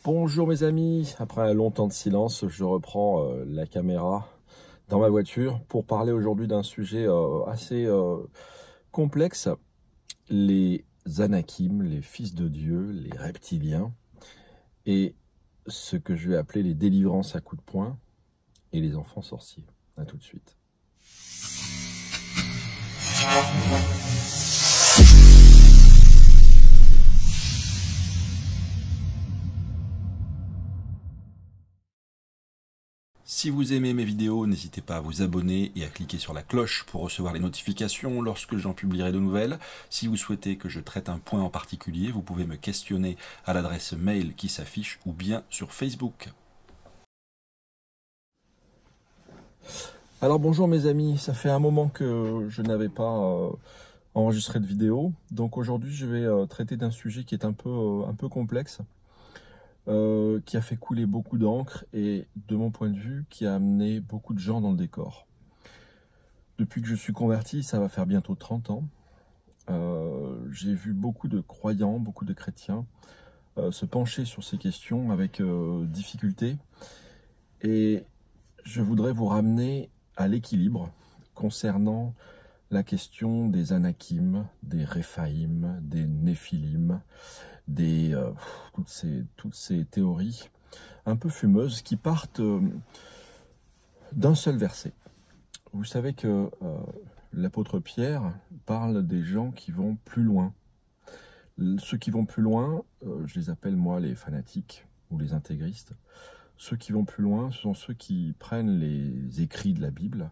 Bonjour mes amis, après un long temps de silence, je reprends la caméra dans ma voiture pour parler aujourd'hui d'un sujet assez complexe, les Anakim, les fils de Dieu, les reptiliens, et ce que je vais appeler les délivrances à coups de poing et les enfants sorciers. A tout de suite. Si vous aimez mes vidéos, n'hésitez pas à vous abonner et à cliquer sur la cloche pour recevoir les notifications lorsque j'en publierai de nouvelles. Si vous souhaitez que je traite un point en particulier, vous pouvez me questionner à l'adresse mail qui s'affiche ou bien sur Facebook. Alors bonjour mes amis, ça fait un moment que je n'avais pas enregistré de vidéo. Donc aujourd'hui je vais traiter d'un sujet qui est un peu complexe. Qui a fait couler beaucoup d'encre et, de mon point de vue, qui a amené beaucoup de gens dans le décor. Depuis que je suis converti, ça va faire bientôt 30 ans, j'ai vu beaucoup de croyants, beaucoup de chrétiens se pencher sur ces questions avec difficulté. Et je voudrais vous ramener à l'équilibre concernant la question des Anakim, des Réphaïm, des Néphilim, toutes ces théories un peu fumeuses qui partent d'un seul verset. Vous savez que l'apôtre Pierre parle des gens qui vont plus loin. Ceux qui vont plus loin, je les appelle moi les fanatiques ou les intégristes. Ceux qui vont plus loin, ce sont ceux qui prennent les écrits de la Bible,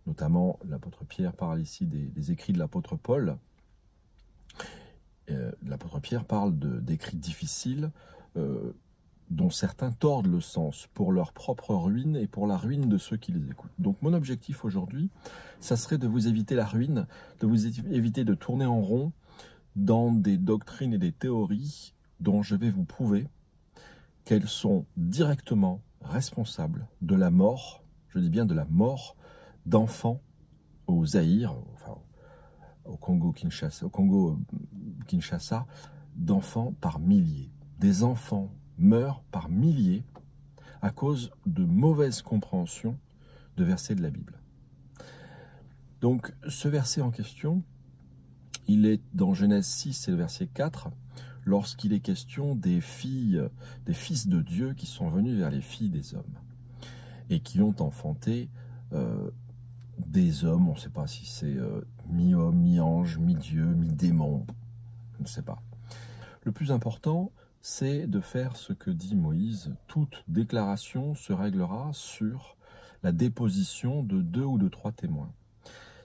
notamment l'apôtre Pierre parle ici des écrits de l'apôtre Paul. L'apôtre Pierre parle d'écrits difficiles dont certains tordent le sens pour leur propre ruine et pour la ruine de ceux qui les écoutent. Donc mon objectif aujourd'hui, ça serait de vous éviter la ruine, de vous éviter de tourner en rond dans des doctrines et des théories dont je vais vous prouver qu'elles sont directement responsables de la mort, je dis bien de la mort, d'enfants au Zaïre, enfin au Congo Kinshasa, d'enfants par milliers. Des enfants meurent par milliers à cause de mauvaise compréhension de versets de la Bible. Donc ce verset en question, il est dans Genèse 6, c'est le verset 4, lorsqu'il est question des filles, des fils de Dieu qui sont venus vers les filles des hommes et qui ont enfanté des hommes, on ne sait pas si c'est mi-homme, mi-ange, mi-dieu, mi-démon, je ne sais pas. Le plus important, c'est de faire ce que dit Moïse. Toute déclaration se réglera sur la déposition de 2 ou de 3 témoins.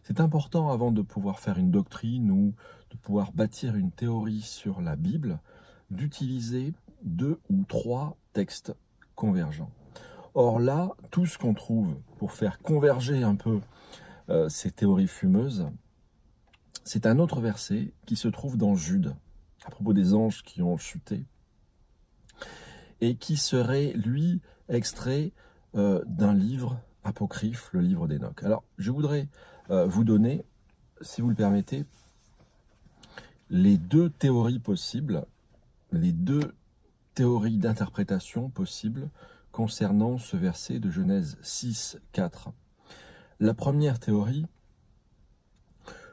C'est important, avant de pouvoir faire une doctrine ou de pouvoir bâtir une théorie sur la Bible, d'utiliser 2 ou 3 textes convergents. Or là, tout ce qu'on trouve pour faire converger un peu ces théories fumeuses, c'est un autre verset qui se trouve dans Jude, à propos des anges qui ont chuté, et qui serait, lui, extrait d'un livre apocryphe, le livre d'Enoch. Alors, je voudrais vous donner, si vous le permettez, les 2 théories possibles, les 2 théories d'interprétation possibles concernant ce verset de Genèse 6, 4. La première théorie,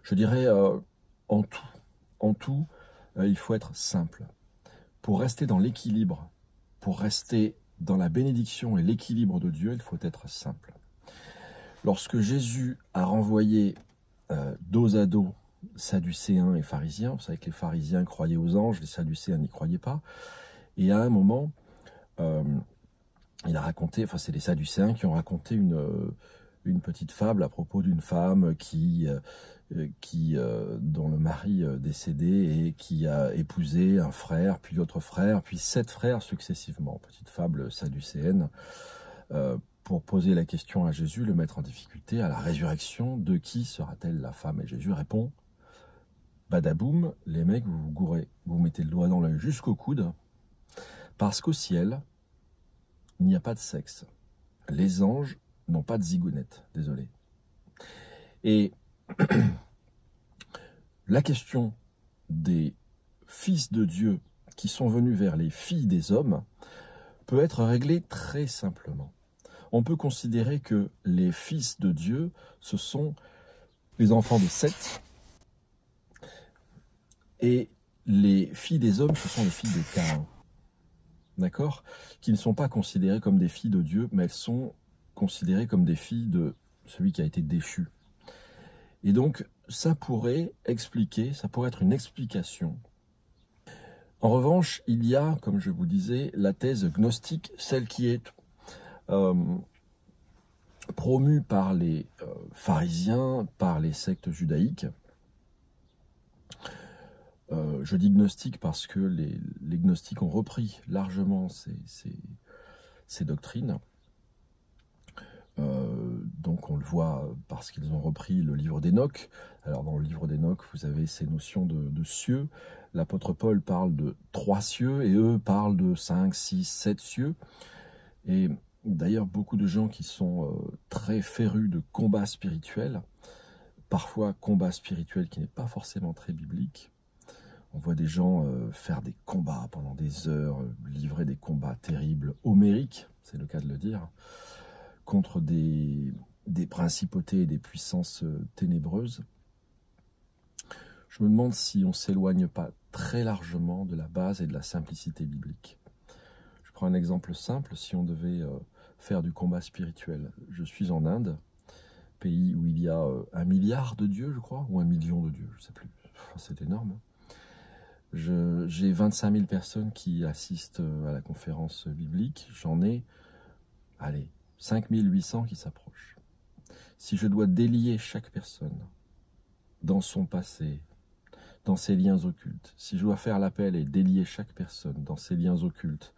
je dirais en tout, il faut être simple. Pour rester dans l'équilibre, pour rester dans la bénédiction et l'équilibre de Dieu, il faut être simple. Lorsque Jésus a renvoyé dos à dos Sadducéens et pharisiens, vous savez que les pharisiens croyaient aux anges, les Sadducéens n'y croyaient pas, et à un moment, il a raconté, enfin c'est les Sadducéens qui ont raconté une petite fable à propos d'une femme dont le mari décédé et qui a épousé un frère, puis l'autre frère, puis 7 frères successivement. Petite fable sadducéenne pour poser la question à Jésus, le mettre en difficulté, à la résurrection, de qui sera-t-elle la femme? Et Jésus répond, badaboum, les mecs, vous vous gourrez, vous mettez le doigt dans l'œil jusqu'au coude, parce qu'au ciel, il n'y a pas de sexe. Les anges n'ont pas de zigounette, désolé. Et la question des fils de Dieu qui sont venus vers les filles des hommes, peut être réglé très simplement. On peut considérer que les fils de Dieu, ce sont les enfants de Seth, et les filles des hommes, ce sont les filles de Caïn. D'accord? Qui ne sont pas considérées comme des filles de Dieu, mais elles sont considérées comme des filles de celui qui a été déchu. Et donc, ça pourrait expliquer, ça pourrait être une explication. En revanche, il y a, comme je vous disais, la thèse gnostique, celle qui est promue par les pharisiens, par les sectes judaïques. Je dis gnostique parce que les gnostiques ont repris largement ces doctrines. Donc on le voit parce qu'ils ont repris le livre d'Enoch. Alors dans le livre d'Enoch, vous avez ces notions de cieux. L'apôtre Paul parle de 3 cieux et eux parlent de 5, 6, 7 cieux. Et d'ailleurs, beaucoup de gens qui sont très férus de combat spirituel, parfois combat spirituel qui n'est pas forcément très biblique. On voit des gens faire des combats pendant des heures, livrer des combats terribles, homériques, c'est le cas de le dire, contre des principautés et des puissances ténébreuses. Je me demande si on ne s'éloigne pas très largement de la base et de la simplicité biblique. Je prends un exemple simple, si on devait faire du combat spirituel. Je suis en Inde, pays où il y a 1 milliard de dieux, je crois, ou 1 million de dieux, je ne sais plus. C'est énorme. J'ai 25 000 personnes qui assistent à la conférence biblique. J'en ai, allez, 5 800 qui s'approchent. Si je dois délier chaque personne dans son passé, dans ses liens occultes, si je dois faire l'appel et délier chaque personne dans ses liens occultes,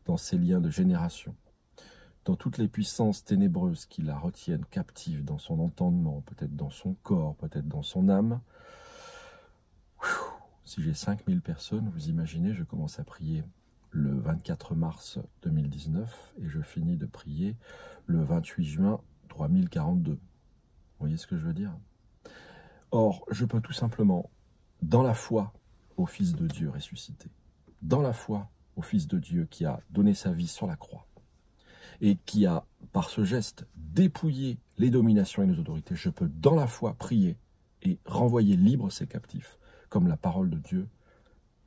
dans ses liens de génération, dans toutes les puissances ténébreuses qui la retiennent captive dans son entendement, peut-être dans son corps, peut-être dans son âme, si j'ai 5000 personnes, vous imaginez, je commence à prier le 24 mars 2019 et je finis de prier le 28 juin 3042. Vous voyez ce que je veux dire? Or, je peux tout simplement, dans la foi au Fils de Dieu ressuscité, dans la foi au Fils de Dieu qui a donné sa vie sur la croix et qui a, par ce geste, dépouillé les dominations et les autorités, je peux, dans la foi, prier et renvoyer libres ces captifs, comme la parole de Dieu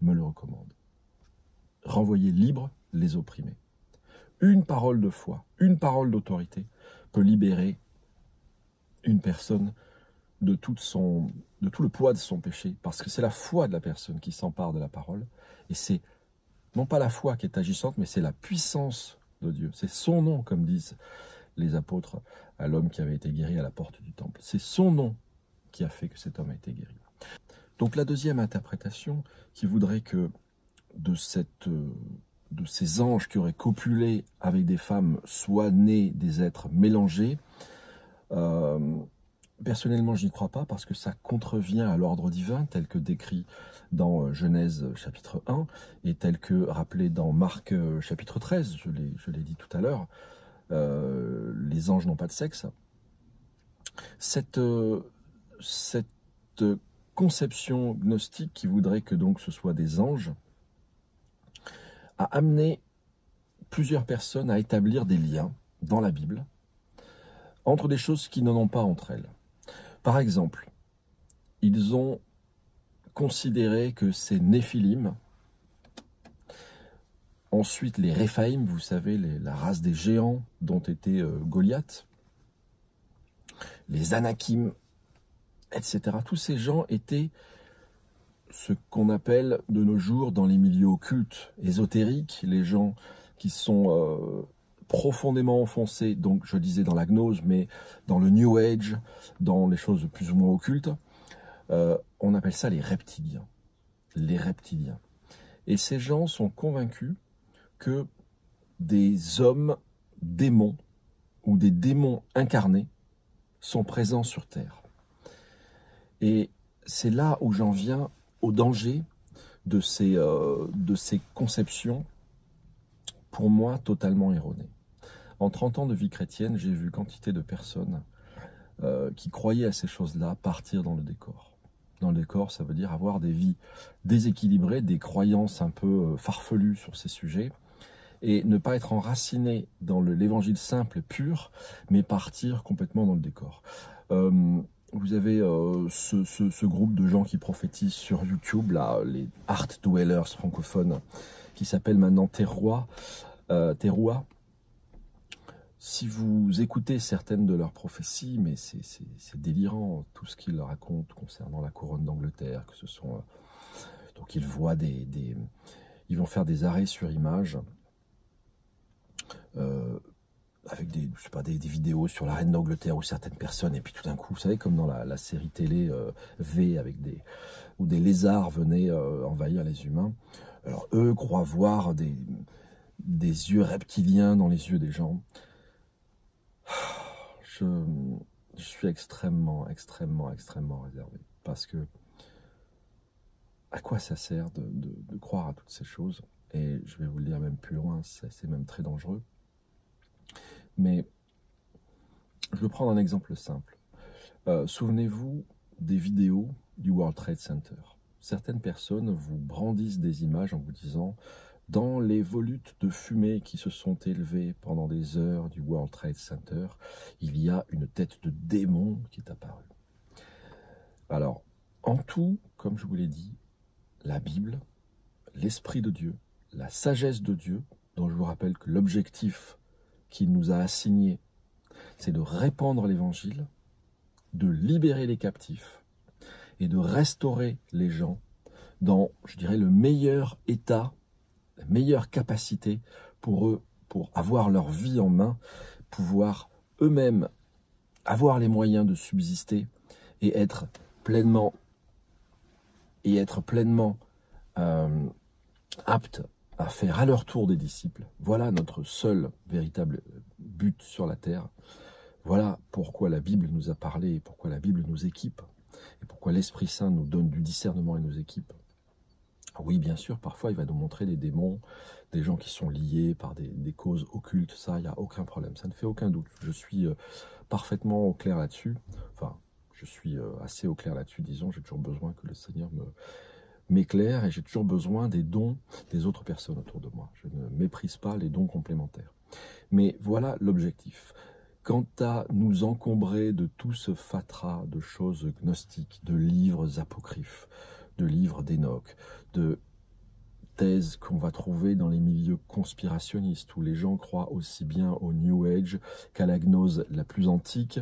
me le recommande. Renvoyer libres les opprimés. Une parole de foi, une parole d'autorité peut libérer une personne de tout le poids de son péché, parce que c'est la foi de la personne qui s'empare de la parole, et c'est non pas la foi qui est agissante, mais c'est la puissance de Dieu. C'est son nom, comme disent les apôtres à l'homme qui avait été guéri à la porte du temple. C'est son nom qui a fait que cet homme a été guéri. Donc la deuxième interprétation, qui voudrait que de ces anges qui auraient copulé avec des femmes soient nés des êtres mélangés, personnellement je n'y crois pas parce que ça contrevient à l'ordre divin tel que décrit dans Genèse chapitre 1 et tel que rappelé dans Marc chapitre 13, je l'ai dit tout à l'heure, les anges n'ont pas de sexe. Cette conception gnostique qui voudrait que donc ce soit des anges a amené plusieurs personnes à établir des liens dans la Bible entre des choses qui n'en ont pas entre elles. Par exemple, ils ont considéré que ces Néphilim, ensuite les Réphaïm, vous savez, la race des géants dont était Goliath, les Anakim, etc. Tous ces gens étaient ce qu'on appelle de nos jours dans les milieux occultes, ésotériques, les gens qui sont profondément enfoncés, donc je disais dans la gnose, mais dans le New Age, dans les choses plus ou moins occultes, on appelle ça les reptiliens. Les reptiliens. Et ces gens sont convaincus que des hommes démons ou des démons incarnés sont présents sur Terre. Et c'est là où j'en viens au danger de ces conceptions, pour moi, totalement erronées. En 30 ans de vie chrétienne, j'ai vu quantité de personnes qui croyaient à ces choses-là partir dans le décor. Dans le décor, ça veut dire avoir des vies déséquilibrées, des croyances un peu farfelues sur ces sujets, et ne pas être enraciné dans l'évangile simple et pur, mais partir complètement dans le décor. Vous avez ce groupe de gens qui prophétisent sur YouTube, là, les Art Dwellers francophones, qui s'appellent maintenant Terroir. Si vous écoutez certaines de leurs prophéties, mais c'est délirant, tout ce qu'ils racontent concernant la couronne d'Angleterre, que ce sont... donc ils voient ils vont faire des arrêts sur image, avec des vidéos sur la reine d'Angleterre ou certaines personnes, et puis tout d'un coup, vous savez, comme dans la série télé V, où des lézards venaient envahir les humains. Alors eux croient voir des yeux reptiliens dans les yeux des gens. Je suis extrêmement réservé, parce que à quoi ça sert de croire à toutes ces choses? Et je vais vous le dire même plus loin, c'est même très dangereux. Mais je vais prendre un exemple simple. Souvenez-vous des vidéos du World Trade Center. Certaines personnes vous brandissent des images en vous disant: dans les volutes de fumée qui se sont élevées pendant des heures du World Trade Center, il y a une tête de démon qui est apparue. Alors, en tout, comme je vous l'ai dit, la Bible, l'Esprit de Dieu, la sagesse de Dieu, dont je vous rappelle que l'objectif qu'il nous a assigné, c'est de répandre l'Évangile, de libérer les captifs et de restaurer les gens dans, je dirais, le meilleur état, la meilleure capacité pour eux, pour avoir leur vie en main, pouvoir eux-mêmes avoir les moyens de subsister et être pleinement aptes à faire à leur tour des disciples. Voilà notre seul véritable but sur la terre. Voilà pourquoi la Bible nous a parlé, et pourquoi la Bible nous équipe, et pourquoi l'Esprit Saint nous donne du discernement et nous équipe. Oui, bien sûr, parfois il va nous montrer des démons, des gens qui sont liés par des causes occultes, ça, il n'y a aucun problème, ça ne fait aucun doute. Je suis parfaitement au clair là-dessus, enfin, je suis assez au clair là-dessus, disons, j'ai toujours besoin que le Seigneur m'éclaire, et j'ai toujours besoin des dons des autres personnes autour de moi. Je ne méprise pas les dons complémentaires. Mais voilà l'objectif. Quant à nous encombrer de tout ce fatras de choses gnostiques, de livres apocryphes, de livres d'Enoch, de thèses qu'on va trouver dans les milieux conspirationnistes, où les gens croient aussi bien au New Age qu'à la gnose la plus antique,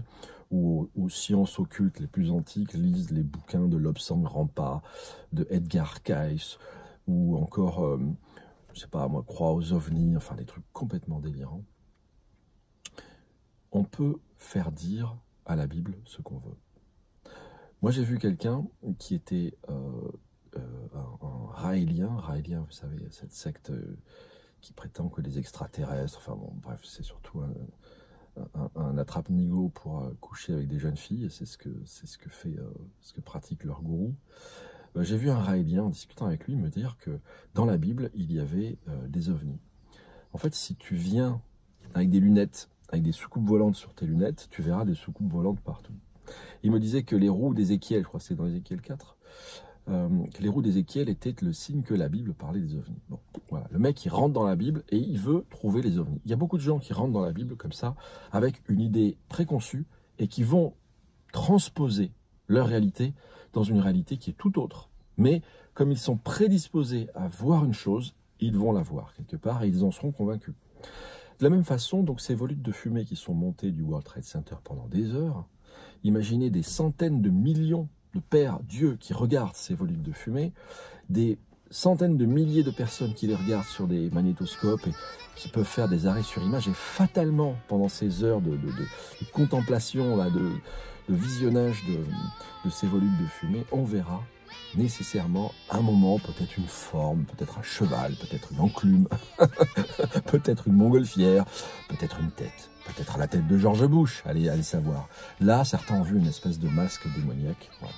ou aux sciences occultes les plus antiques, lisent les bouquins de Lobsang Rampa, de Edgar Cayce, ou encore, je sais pas moi, croient aux ovnis, enfin des trucs complètement délirants. On peut faire dire à la Bible ce qu'on veut. Moi, j'ai vu quelqu'un qui était un raélien, vous savez, cette secte qui prétend que les extraterrestres, enfin bon, bref, c'est surtout un attrape-nigo pour coucher avec des jeunes filles, et c'est ce que pratique leur gourou. J'ai vu un raélien, en discutant avec lui, me dire que dans la Bible, il y avait des ovnis. En fait, si tu viens avec des lunettes, avec des soucoupes volantes sur tes lunettes, tu verras des soucoupes volantes partout. Il me disait que les roues d'Ézéchiel, je crois que c'est dans Ézéchiel 4, que les roues d'Ézéchiel étaient le signe que la Bible parlait des ovnis. Bon, voilà. Le mec, il rentre dans la Bible et il veut trouver les ovnis. Il y a beaucoup de gens qui rentrent dans la Bible comme ça, avec une idée préconçue, et qui vont transposer leur réalité dans une réalité qui est tout autre. Mais comme ils sont prédisposés à voir une chose, ils vont la voir quelque part et ils en seront convaincus. De la même façon, donc ces volutes de fumée qui sont montées du World Trade Center pendant des heures, imaginez des centaines de millions de pères Dieu qui regardent ces volutes de fumée, des centaines de milliers de personnes qui les regardent sur des magnétoscopes et qui peuvent faire des arrêts sur image, et fatalement, pendant ces heures de contemplation, là, de visionnage de ces volutes de fumée, on verra nécessairement un moment, peut-être une forme, peut-être un cheval, peut-être une enclume, peut-être une montgolfière, peut-être une tête, peut-être la tête de George Bush, allez savoir. Là, certains ont vu une espèce de masque démoniaque. Voilà.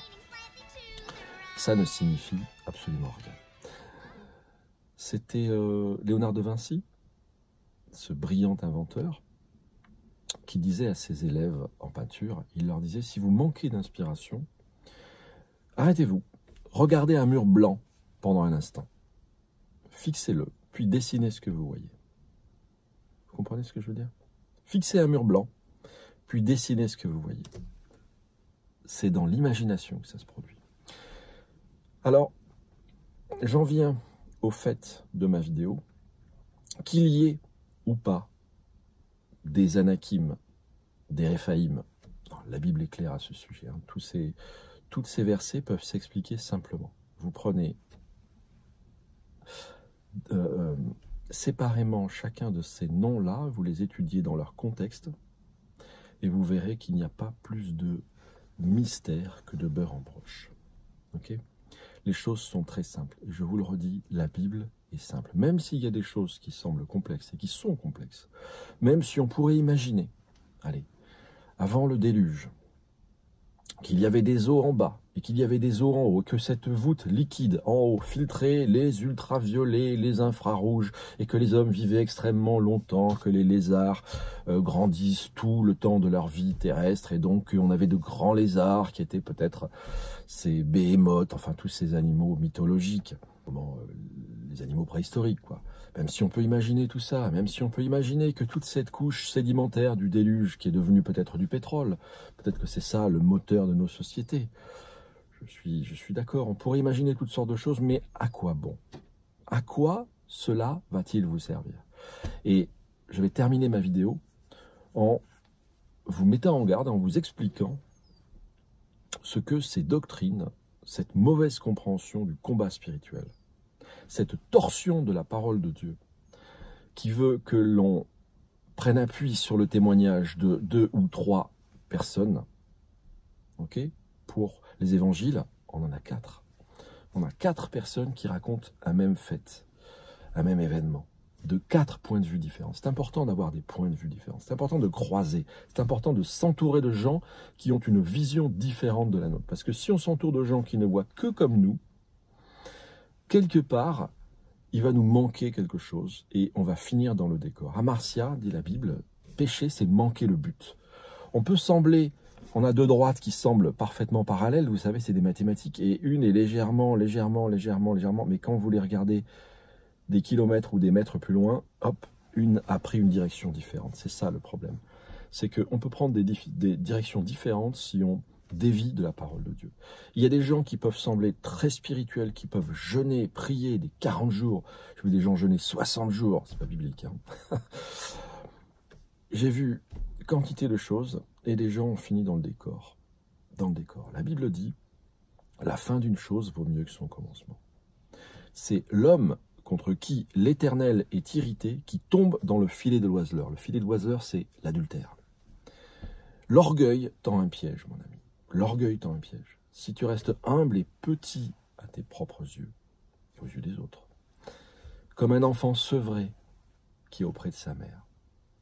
Ça ne signifie absolument rien. C'était Léonard de Vinci, ce brillant inventeur, qui disait à ses élèves en peinture, il leur disait: si vous manquez d'inspiration, arrêtez-vous. Regardez un mur blanc pendant un instant. Fixez-le, puis dessinez ce que vous voyez. comprenez ce que je veux dire? Fixez un mur blanc, puis dessinez ce que vous voyez. C'est dans l'imagination que ça se produit. Alors, j'en viens au fait de ma vidéo, qu'il y ait ou pas des Anakim, des Réphaïm. La Bible est claire à ce sujet. Hein. Tous ces versets peuvent s'expliquer simplement. Vous prenez séparément chacun de ces noms-là, vous les étudiez dans leur contexte, et vous verrez qu'il n'y a pas plus de mystère que de beurre en broche. Okay? Les choses sont très simples. Je vous le redis, la Bible est simple. Même s'il y a des choses qui semblent complexes et qui sont complexes, même si on pourrait imaginer, allez, avant le déluge, qu'il y avait des eaux en bas et qu'il y avait des eaux en haut, que cette voûte liquide en haut filtrait les ultraviolets, les infrarouges, et que les hommes vivaient extrêmement longtemps, que les lézards grandissent tout le temps de leur vie terrestre, et donc on avait de grands lézards qui étaient peut-être ces béhémoths, enfin tous ces animaux mythologiques, les animaux préhistoriques, quoi. Même si on peut imaginer tout ça, même si on peut imaginer que toute cette couche sédimentaire du déluge qui est devenue peut-être du pétrole, peut-être que c'est ça le moteur de nos sociétés. Je suis d'accord, on pourrait imaginer toutes sortes de choses, mais à quoi bon? À quoi cela va-t-il vous servir? Et je vais terminer ma vidéo en vous mettant en garde, en vous expliquant ce que ces doctrines, cette mauvaise compréhension du combat spirituel, cette torsion de la parole de Dieu, qui veut que l'on prenne appui sur le témoignage de 2 ou 3 personnes, ok? Pour les évangiles, on en a 4. On a 4 personnes qui racontent un même fait, un même événement, de 4 points de vue différents. C'est important d'avoir des points de vue différents, c'est important de croiser, c'est important de s'entourer de gens qui ont une vision différente de la nôtre. Parce que si on s'entoure de gens qui ne voient que comme nous, quelque part, il va nous manquer quelque chose et on va finir dans le décor. À Marcia, dit la Bible, pécher, c'est manquer le but. On peut sembler, on a 2 droites qui semblent parfaitement parallèles, vous savez, c'est des mathématiques, et une est légèrement, mais quand vous les regardez des kilomètres ou des mètres plus loin, hop, une a pris une direction différente. C'est ça le problème. C'est qu'on peut prendre des directions différentes si on dévie de la parole de Dieu. Il y a des gens qui peuvent sembler très spirituels, qui peuvent jeûner, prier des 40 jours. J'ai vu des gens jeûner 60 jours, c'est pas biblique. Hein. J'ai vu quantité de choses et des gens ont fini dans le décor. Dans le décor. La Bible dit, la fin d'une chose vaut mieux que son commencement. C'est l'homme contre qui l'Éternel est irrité qui tombe dans le filet de l'oiseleur. Le filet de l'oiseleur, c'est l'adultère. L'orgueil tend un piège, mon ami. L'orgueil tend un piège. Si tu restes humble et petit à tes propres yeux, et aux yeux des autres, comme un enfant sevré qui est auprès de sa mère,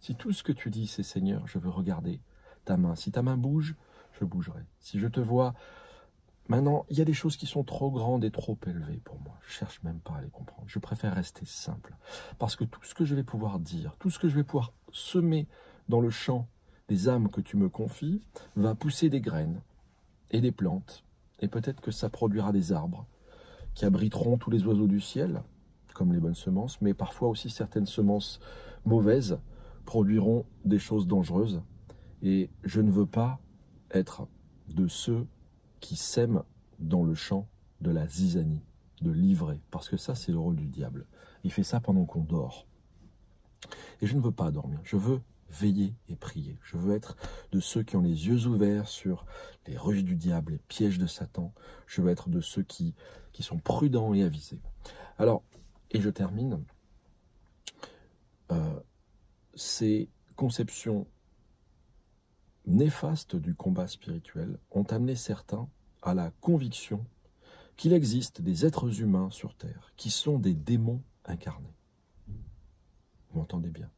si tout ce que tu dis, c'est Seigneur, je veux regarder ta main. Si ta main bouge, je bougerai. Si je te vois, maintenant, il y a des choses qui sont trop grandes et trop élevées pour moi. Je ne cherche même pas à les comprendre. Je préfère rester simple. Parce que tout ce que je vais pouvoir dire, tout ce que je vais pouvoir semer dans le champ des âmes que tu me confies, va pousser des graines et des plantes, et peut-être que ça produira des arbres qui abriteront tous les oiseaux du ciel, comme les bonnes semences, mais parfois aussi certaines semences mauvaises produiront des choses dangereuses, et je ne veux pas être de ceux qui sèment dans le champ de la zizanie, de l'ivraie, parce que ça c'est le rôle du diable. Il fait ça pendant qu'on dort. Et je ne veux pas dormir, je veux veiller et prier. Je veux être de ceux qui ont les yeux ouverts sur les ruses du diable, les pièges de Satan. Je veux être de ceux qui sont prudents et avisés. Alors, et je termine, ces conceptions néfastes du combat spirituel ont amené certains à la conviction qu'il existe des êtres humains sur Terre qui sont des démons incarnés. Vous m'entendez bien?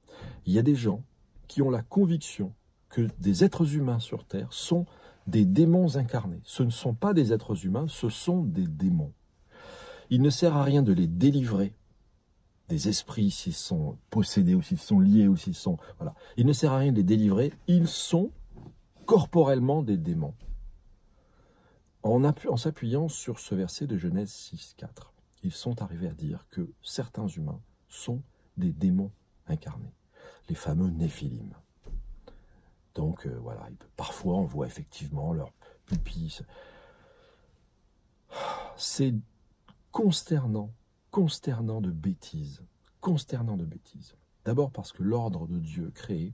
Il y a des gens qui ont la conviction que des êtres humains sur Terre sont des démons incarnés. Ce ne sont pas des êtres humains, ce sont des démons. Il ne sert à rien de les délivrer des esprits s'ils sont possédés ou s'ils sont liés ou s'ils sont... Voilà. Il ne sert à rien de les délivrer, ils sont corporellement des démons. En s'appuyant sur ce verset de Genèse 6,4, ils sont arrivés à dire que certains humains sont des démons incarnés. les fameux Néphilim. Donc voilà, parfois on voit effectivement leur pupille. C'est consternant de bêtises, consternant de bêtises. D'abord parce que l'ordre de Dieu créé,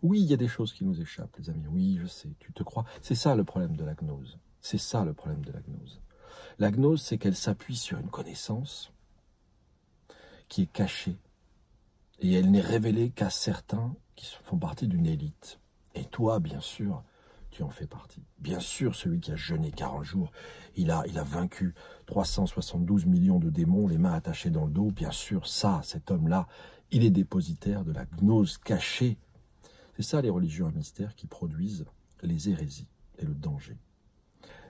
oui, il y a des choses qui nous échappent, les amis, oui, je sais, tu te crois. C'est ça le problème de la gnose. C'est ça le problème de la gnose. La gnose, c'est qu'elle s'appuie sur une connaissance qui est cachée. Et elle n'est révélée qu'à certains qui font partie d'une élite. Et toi, bien sûr, tu en fais partie. Bien sûr, celui qui a jeûné 40 jours, il a vaincu 372 millions de démons, les mains attachées dans le dos. Bien sûr, cet homme-là, il est dépositaire de la gnose cachée. C'est ça les religions à mystère qui produisent les hérésies et le danger.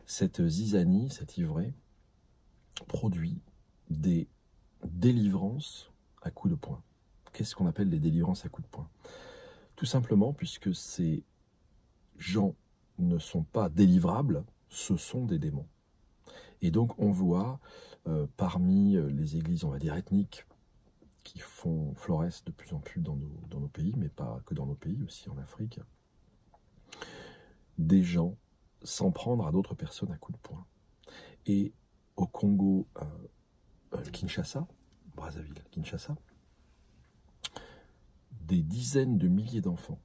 Cette zizanie, cette ivrée, produit des délivrances à coups de poing. Qu'est-ce qu'on appelle des délivrances à coups de poing? Tout simplement puisque ces gens ne sont pas délivrables, ce sont des démons. Et donc on voit parmi les églises, on va dire ethniques, qui florissent de plus en plus dans nos pays, mais pas que dans nos pays, aussi en Afrique, des gens s'en prendre à d'autres personnes à coups de poing. Et au Congo, Kinshasa, Brazzaville, Kinshasa, des dizaines de milliers d'enfants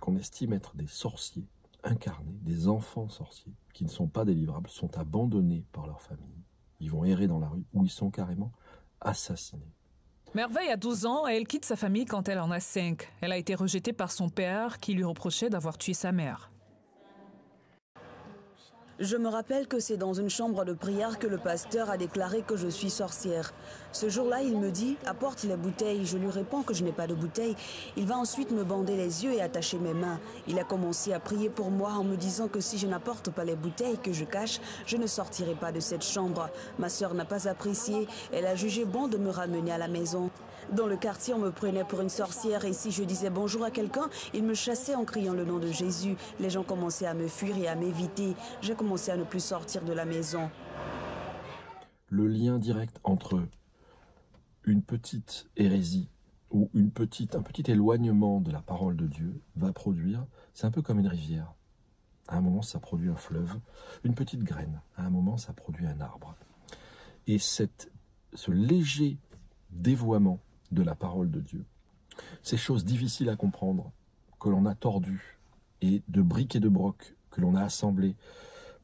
qu'on estime être des sorciers incarnés, des enfants sorciers, qui ne sont pas délivrables, sont abandonnés par leur famille. Ils vont errer dans la rue ou ils sont carrément assassinés. Merveille a 12 ans et elle quitte sa famille quand elle en a 5. Elle a été rejetée par son père qui lui reprochait d'avoir tué sa mère. Je me rappelle que c'est dans une chambre de prière que le pasteur a déclaré que je suis sorcière. Ce jour-là, il me dit « apporte les bouteilles ». Je lui réponds que je n'ai pas de bouteilles. Il va ensuite me bander les yeux et attacher mes mains. Il a commencé à prier pour moi en me disant que si je n'apporte pas les bouteilles que je cache, je ne sortirai pas de cette chambre. Ma sœur n'a pas apprécié. Elle a jugé bon de me ramener à la maison. Dans le quartier, on me prenait pour une sorcière et si je disais bonjour à quelqu'un, il me chassait en criant le nom de Jésus. Les gens commençaient à me fuir et à m'éviter. J'ai commencé à ne plus sortir de la maison. Le lien direct entre une petite hérésie ou un petit éloignement de la parole de Dieu va produire, c'est un peu comme une rivière. À un moment, ça produit un fleuve, une petite graine. À un moment, ça produit un arbre. Et ce léger dévoiement de la parole de Dieu, ces choses difficiles à comprendre, que l'on a tordues, et de briques et de brocs que l'on a assemblées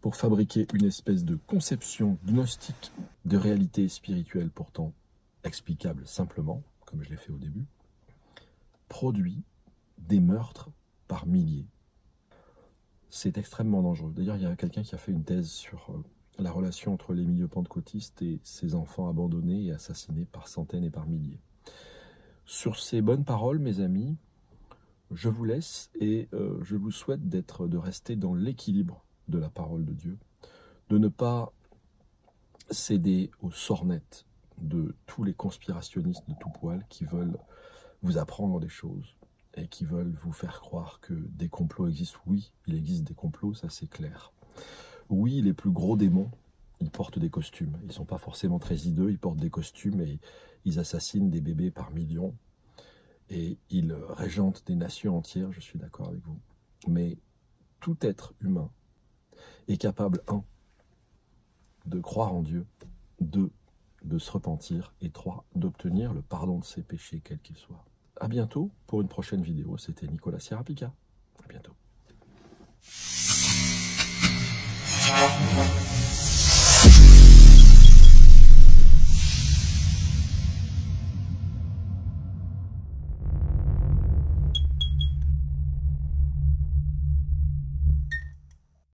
pour fabriquer une espèce de conception gnostique de réalité spirituelle pourtant explicable simplement, comme je l'ai fait au début, produit des meurtres par milliers. C'est extrêmement dangereux. D'ailleurs, il y a quelqu'un qui a fait une thèse sur la relation entre les milieux pentecôtistes et ces enfants abandonnés et assassinés par centaines et par milliers. Sur ces bonnes paroles, mes amis, je vous laisse et je vous souhaite de rester dans l'équilibre de la parole de Dieu, de ne pas céder aux sornettes de tous les conspirationnistes de tout poil qui veulent vous apprendre des choses et qui veulent vous faire croire que des complots existent. Oui, il existe des complots, ça c'est clair. Oui, les plus gros démons, ils portent des costumes. Ils ne sont pas forcément très hideux, ils portent des costumes et ils assassinent des bébés par millions. Et ils régentent des nations entières, je suis d'accord avec vous. Mais tout être humain est capable, 1, de croire en Dieu, 2, de se repentir, et 3, d'obtenir le pardon de ses péchés, quels qu'ils soient. À bientôt pour une prochaine vidéo. C'était Nicolas Sierra Pica. À bientôt.